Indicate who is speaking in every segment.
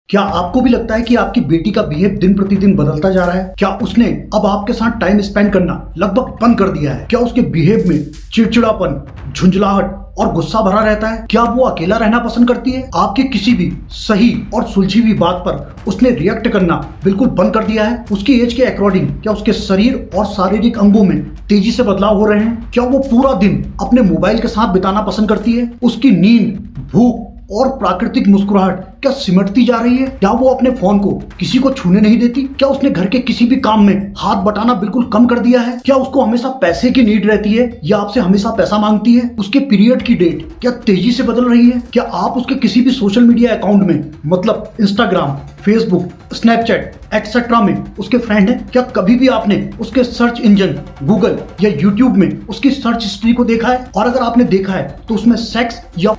Speaker 1: क्या आपको भी लगता है कि आपकी बेटी का बिहेव दिन प्रतिदिन बदलता जा रहा है? क्या उसने अब आपके साथ टाइम स्पेंड करना लगभग बंद कर दिया है? क्या उसके बिहेव में चिड़चिड़ापन, झुंझलाहट और गुस्सा भरा रहता है? क्या वो अकेला रहना पसंद करती है? आपके किसी भी सही और सुलझी हुई बात पर उसने रिएक्ट करना बिल्कुल बंद कर दिया है? उसकी एज के अकॉर्डिंग क्या उसके शरीर और शारीरिक अंगों में तेजी से बदलाव हो रहे हैं? क्या वो पूरा दिन अपने मोबाइल के साथ बिताना पसंद करती है? उसकी नींद, भूख और प्राकृतिक मुस्कुराहट क्या सिमटती जा रही है? क्या वो अपने फोन को किसी को छूने नहीं देती? क्या उसने घर के किसी भी काम में हाथ बटाना बिल्कुल कम कर दिया है? क्या उसको हमेशा पैसे की नीड रहती है या आपसे हमेशा पैसा मांगती है? उसके पीरियड की डेट क्या तेजी से बदल रही है? क्या आप उसके किसी भी सोशल मीडिया अकाउंट में मतलब इंस्टाग्राम, फेसबुक, स्नैपचैट एक्सेट्रा में उसके फ्रेंड हैं? क्या कभी भी आपने उसके सर्च इंजन गूगल या यूट्यूब में उसकी सर्च हिस्ट्री को देखा है? और अगर आपने देखा है तो उसमें सेक्स या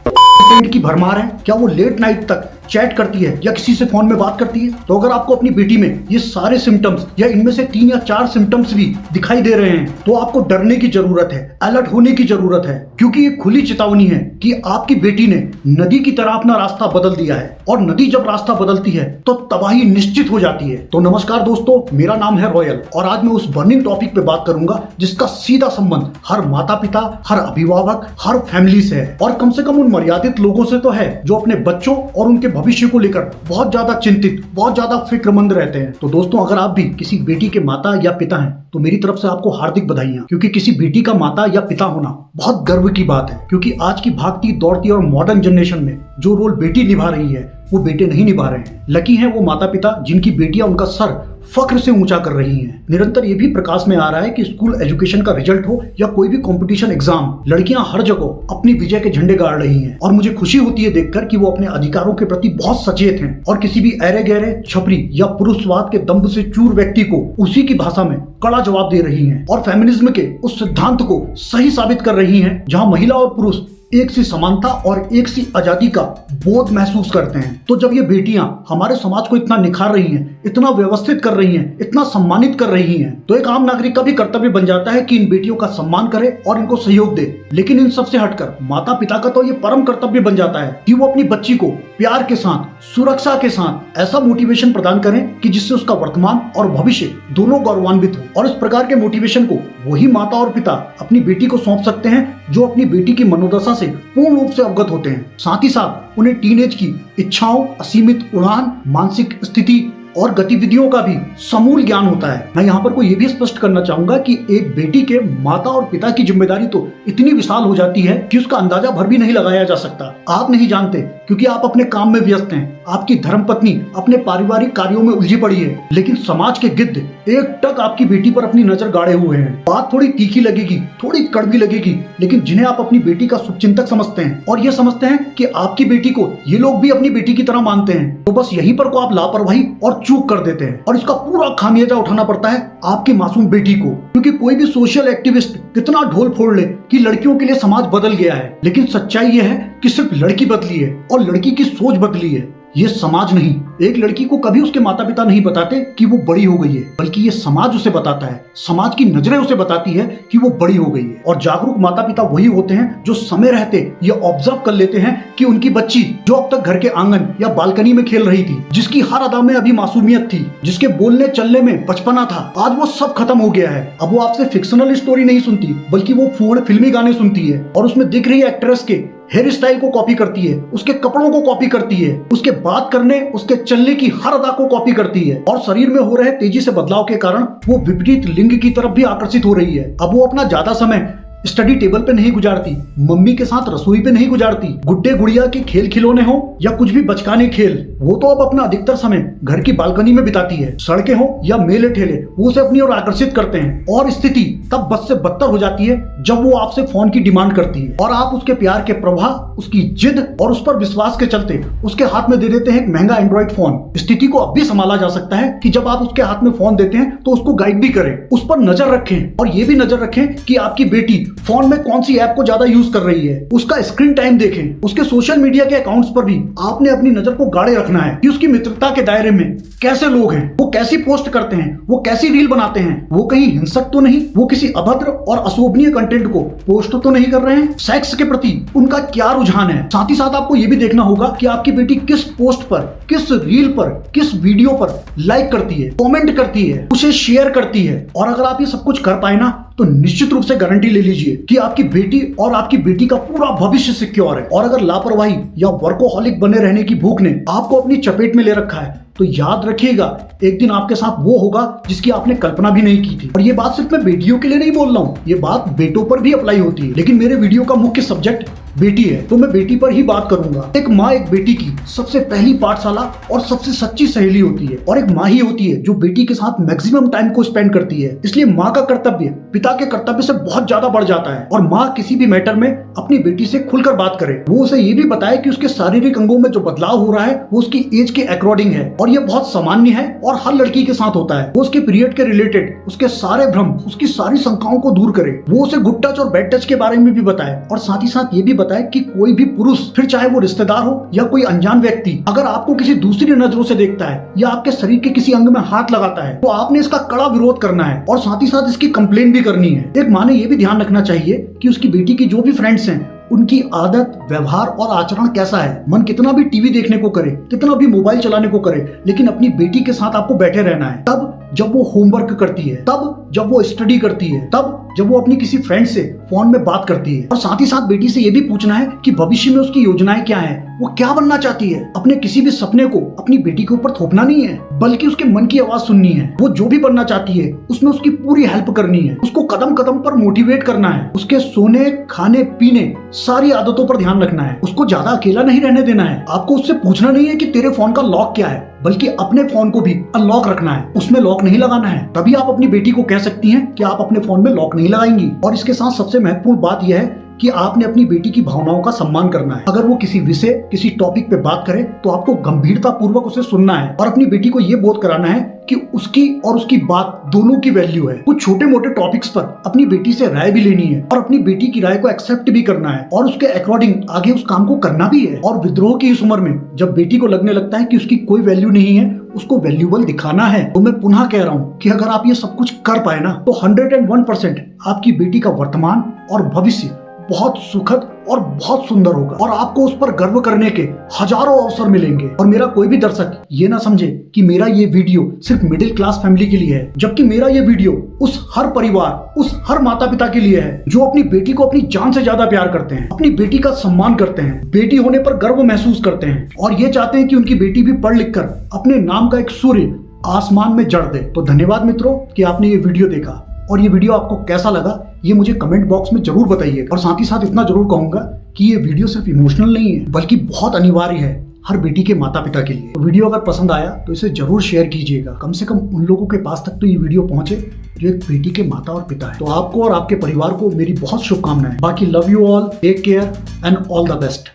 Speaker 1: की भरमार है? क्या वो लेट नाइट तक चैट करती है या किसी से फोन में बात करती है? तो अगर आपको अपनी बेटी में ये सारे सिम्टम्स या इनमें से 3 या 4 सिम्टम्स भी दिखाई दे रहे हैं तो आपको डरने की जरूरत है, अलर्ट होने की जरूरत है, क्योंकि ये खुली चेतावनी है कि आपकी बेटी ने नदी की तरह अपना रास्ता बदल दिया है और नदी जब रास्ता बदलती है तो तबाही निश्चित हो जाती है। तो नमस्कार दोस्तों, मेरा नाम है रॉयल और आज मैं उस बर्निंग टॉपिक पे बात करूंगा जिसका सीधा संबंध हर माता पिता, हर अभिभावक, हर फैमिली से है और कम से कम उन मर्यादित लोगों से तो है जो अपने बच्चों और उनके भविष्य को लेकर बहुत ज्यादा चिंतित, बहुत ज्यादा फिक्रमंद रहते हैं। तो दोस्तों, अगर आप भी किसी बेटी के माता या पिता हैं तो मेरी तरफ से आपको हार्दिक बधाइयां, क्योंकि किसी बेटी का माता या पिता होना बहुत गर्व की बात है। क्योंकि आज की भागती दौड़ती और मॉडर्न जनरेशन में जो रोल बेटी निभा रही है वो बेटे नहीं निभा रहे हैं। लकी हैं वो माता पिता जिनकी बेटियां उनका सर फख्र से ऊंचा कर रही हैं। निरंतर ये भी प्रकाश में आ रहा है कि स्कूल एजुकेशन का रिजल्ट हो या कोई भी कंपटीशन एग्जाम, लड़कियां हर जगह अपनी विजय के झंडे गाड़ रही हैं और मुझे खुशी होती है देखकर कि वो अपने अधिकारों के प्रति बहुत सचेत हैं और किसी भी ऐरे गहरे, छपरी या पुरुषवाद के दंभ से चूर व्यक्ति को उसी की भाषा में कड़ा जवाब दे रही हैं और फेमिनिज्म के उस सिद्धांत को सही साबित कर रही हैं जहां महिला और पुरुष एक सी समानता और एक सी आजादी का बोध महसूस करते हैं। तो जब ये बेटियां हमारे समाज को इतना निखार रही हैं, इतना व्यवस्थित कर रही हैं, इतना सम्मानित कर रही हैं, तो एक आम नागरिक का भी कर्तव्य बन जाता है कि इन बेटियों का सम्मान करे और इनको सहयोग दे। लेकिन इन सबसे हटकर माता पिता का तो ये परम कर्तव्य बन जाता है कि वो अपनी बच्ची को प्यार के साथ, सुरक्षा के साथ ऐसा मोटिवेशन प्रदान करें कि जिससे उसका वर्तमान और भविष्य दोनों गौरवान्वित हो। और इस प्रकार के मोटिवेशन को वही माता और पिता अपनी बेटी को सौंप सकते हैं जो अपनी बेटी की मनोदशा से पूर्ण रूप से अवगत होते हैं। साथ ही साथ उन्हें टीनेज की इच्छाओं, असीमित उड़ान, मानसिक स्थिति और गतिविधियों का भी समूल ज्ञान होता है। मैं यहाँ पर को ये भी स्पष्ट करना चाहूंगा कि एक बेटी के माता और पिता की जिम्मेदारी तो इतनी विशाल हो जाती है कि उसका अंदाजा भर भी नहीं लगाया जा सकता। आप नहीं जानते क्योंकि आप अपने काम में व्यस्त हैं, आपकी धर्मपत्नी अपने पारिवारिक कार्यों में उलझी पड़ी है, लेकिन समाज के गिद्ध एक टक आपकी बेटी पर अपनी नजर गाड़े हुए हैं। बात थोड़ी तीखी लगेगी, थोड़ी कड़वी लगेगी, लेकिन जिन्हें आप अपनी बेटी का शुभचिंतक समझते हैं और ये समझते हैं कि आपकी बेटी को ये लोग भी अपनी बेटी की तरह मानते हैं, तो बस यहीं पर को आप लापरवाही और चूक कर देते हैं और इसका पूरा खामियाजा उठाना पड़ता है आपकी मासूम बेटी को। क्योंकि कोई भी सोशल एक्टिविस्ट कितना ढोल फोड़ ले कि लड़कियों के लिए समाज बदल गया है, लेकिन सच्चाई यह है कि सिर्फ लड़की बदली है और लड़की की सोच बदली है, ये समाज नहीं। एक लड़की को कभी उसके माता पिता नहीं बताते कि वो बड़ी हो गई है, बल्कि ये समाज उसे बताता है। समाज की नजरें उसे बताती है कि वो बड़ी हो गई है। और जागरूक माता पिता वही होते हैं जो समय रहते ये ऑब्जर्व कर लेते हैं कि उनकी बच्ची जो अब तक घर के आंगन या बालकनी में खेल रही थी, जिसकी हर अदा में अभी मासूमियत थी, जिसके बोलने चलने में बचपना था, आज वो सब खत्म हो गया है। अब वो आपसे फिक्शनल स्टोरी नहीं सुनती, बल्कि वो फूड फिल्मी गाने सुनती है और उसमें दिख रही एक्ट्रेस के हेयर स्टाइल को कॉपी करती है, उसके कपड़ों को कॉपी करती है, उसके बात करने, उसके चलने की हर अदा को कॉपी करती है और शरीर में हो रहे तेजी से बदलाव के कारण वो विपरीत लिंग की तरफ भी आकर्षित हो रही है। अब वो अपना ज्यादा समय स्टडी टेबल पे नहीं गुजारती, मम्मी के साथ रसोई पे नहीं गुजारती, गुड्डे गुड़िया के खेल खिलौने हो या कुछ भी बचकाने खेल, वो तो अब अपना अधिकतर समय घर की बालकनी में बिताती है। सड़कें हो या मेले ठेले, वो उसे अपनी ओर आकर्षित करते हैं और स्थिति तब बद से बदतर हो जाती है जब वो आपसे फोन की डिमांड करती है और आप उसके प्यार के प्रवाह, उसकी जिद और उस पर विश्वास के चलते उसके हाथ में दे देते हैं एक महंगा एंड्रॉइड फोन। स्थिति को अब भी संभाला जा सकता है कि जब आप उसके हाथ में फोन देते हैं तो उसको गाइड भी करें, उस पर नजर रखें और ये भी नजर रखें कि आपकी बेटी फोन में कौन सी ऐप को ज्यादा यूज कर रही है, उसका स्क्रीन टाइम देखें, उसके सोशल मीडिया के अकाउंट्स पर भी आपने अपनी नजर को गाड़े रखना है कि उसकी मित्रता के दायरे में कैसे लोग हैं, वो कैसी पोस्ट करते हैं, वो कैसी रील बनाते हैं, वो कहीं हिंसक तो नहीं, वो किसी अभद्र और अशोभनीय कंटेंट को पोस्ट तो नहीं कर रहे हैं, सेक्स के प्रति उनका क्या रुझान है। साथ ही साथ आपको ये भी देखना होगा कि आपकी बेटी किस पोस्ट पर, किस रील पर, किस वीडियो पर लाइक करती है, कमेंट करती है, उसे शेयर करती है। और अगर आप ये सब कुछ कर पाए ना तो निश्चित रूप से गारंटी ले लीजिए कि आपकी बेटी और आपकी बेटी का पूरा भविष्य सिक्योर है। और अगर लापरवाही या वर्कोहॉलिक बने रहने की भूख ने आपको अपनी चपेट में ले रखा है तो याद रखिएगा एक दिन आपके साथ वो होगा जिसकी आपने कल्पना भी नहीं की थी। और ये बात सिर्फ मैं बेटियों के लिए नहीं बोल रहा हूँ, ये बात बेटों पर भी अप्लाई होती है, लेकिन मेरे वीडियो का मुख्य सब्जेक्ट बेटी है तो मैं बेटी पर ही बात करूंगा। एक माँ एक बेटी की सबसे पहली पाठशाला और सबसे सच्ची सहेली होती है, और एक माँ ही होती है जो बेटी के साथ मैक्सिमम टाइम को स्पेंड करती है। इसलिए माँ का कर्तव्य पिता के कर्तव्य से बहुत ज्यादा बढ़ जाता है। और माँ किसी भी मैटर में अपनी बेटी से खुलकर बात करे, वो उसे ये भी बताए कि उसके शारीरिक अंगों में जो बदलाव हो रहा है वो उसकी एज के अकॉर्डिंग है और ये बहुत सामान्य है और हर लड़की के साथ होता है। वो उसके पीरियड के रिलेटेड उसके सारे भ्रम, उसकी सारी शंकाओं को दूर करे, वो उसे गुड टच और बैड टच के बारे में भी बताए, और साथ ही साथ ये भी बताए कि कोई भी पुरुष, फिर चाहे वो रिश्तेदार हो या कोई अनजान व्यक्ति, अगर आपको किसी दूसरी नजरों से देखता है या आपके शरीर के किसी अंग में हाथ लगाता है तो आपने इसका कड़ा विरोध करना है और साथ ही साथ इसकी कंप्लेन भी करनी है। एक माँ ने ये भी ध्यान रखना चाहिए कि उसकी बेटी की जो भी फ्रेंड्स हैं उनकी आदत, व्यवहार और आचरण कैसा है। मन कितना भी टीवी देखने को करे, कितना भी मोबाइल चलाने को करे, लेकिन अपनी बेटी के साथ आपको बैठे रहना है। तब जब वो होमवर्क करती है, तब जब वो स्टडी करती है, तब जब वो अपनी किसी फ्रेंड से फोन में बात करती है। और साथ ही साथ बेटी से ये भी पूछना है कि भविष्य में उसकी योजनाएं क्या हैं, वो क्या बनना चाहती है। अपने किसी भी सपने को अपनी बेटी के ऊपर थोपना नहीं है, बल्कि उसके मन की आवाज सुननी है। वो जो भी बनना चाहती है उसमें उसकी पूरी हेल्प करनी है, उसको कदम कदम पर मोटिवेट करना है, उसके सोने, खाने, पीने सारी आदतों पर ध्यान रखना है, उसको ज्यादा अकेला नहीं रहने देना है। आपको उससे पूछना नहीं है कि तेरे फोन का लॉक क्या है, बल्कि अपने फोन को भी अनलॉक रखना है, उसमें लॉक नहीं लगाना है। तभी आप अपनी बेटी को कह सकती हैं कि आप अपने फोन में लॉक नहीं लगाएंगी। और इसके साथ सबसे महत्वपूर्ण बात यह है कि आपने अपनी बेटी की भावनाओं का सम्मान करना है। अगर वो किसी विषय, किसी टॉपिक पे बात करे तो आपको गंभीरता पूर्वक उसे सुनना है और अपनी बेटी को ये बोध कराना है कि उसकी और उसकी बात दोनों की वैल्यू है। कुछ छोटे मोटे टॉपिक्स पर अपनी बेटी से राय भी लेनी है और अपनी बेटी की राय को एक्सेप्ट भी करना है और उसके अकॉर्डिंग आगे उस काम को करना भी है। और विद्रोह की इस उम्र में जब बेटी को लगने लगता है कि उसकी कोई वैल्यू नहीं है, उसको वैल्यूबल दिखाना है, तो मैं पुनः कह रहा हूँ कि अगर आप ये सब कुछ कर पाए ना तो 101% आपकी बेटी का वर्तमान और भविष्य बहुत सुखद और बहुत सुंदर होगा और आपको उस पर गर्व करने के हजारों अवसर मिलेंगे। और मेरा कोई भी दर्शक ये ना समझे कि मेरा ये वीडियो सिर्फ मिडिल क्लास फैमिली के लिए है, जबकि मेरा ये वीडियो उस हर परिवार, उस हर माता पिता के लिए है जो अपनी बेटी को अपनी जान से ज्यादा प्यार करते हैं, अपनी बेटी का सम्मान करते हैं, बेटी होने पर गर्व महसूस करते हैं और ये चाहते हैं कि उनकी बेटी भी पढ़ लिख कर अपने नाम का एक सूर्य आसमान में जड़ दे। तो धन्यवाद मित्रों कि आपने ये वीडियो देखा, और ये वीडियो आपको कैसा लगा ये मुझे कमेंट बॉक्स में जरूर बताइए। और साथ ही साथ इतना जरूर कहूंगा कि ये वीडियो सिर्फ इमोशनल नहीं है बल्कि बहुत अनिवार्य है हर बेटी के माता पिता के लिए। तो वीडियो अगर पसंद आया तो इसे जरूर शेयर कीजिएगा, कम से कम उन लोगों के पास तक तो ये वीडियो पहुंचे जो एक बेटी के माता और पिता है। तो आपको और आपके परिवार को मेरी बहुत शुभकामनाएं। बाकी love you all, take care and all the best.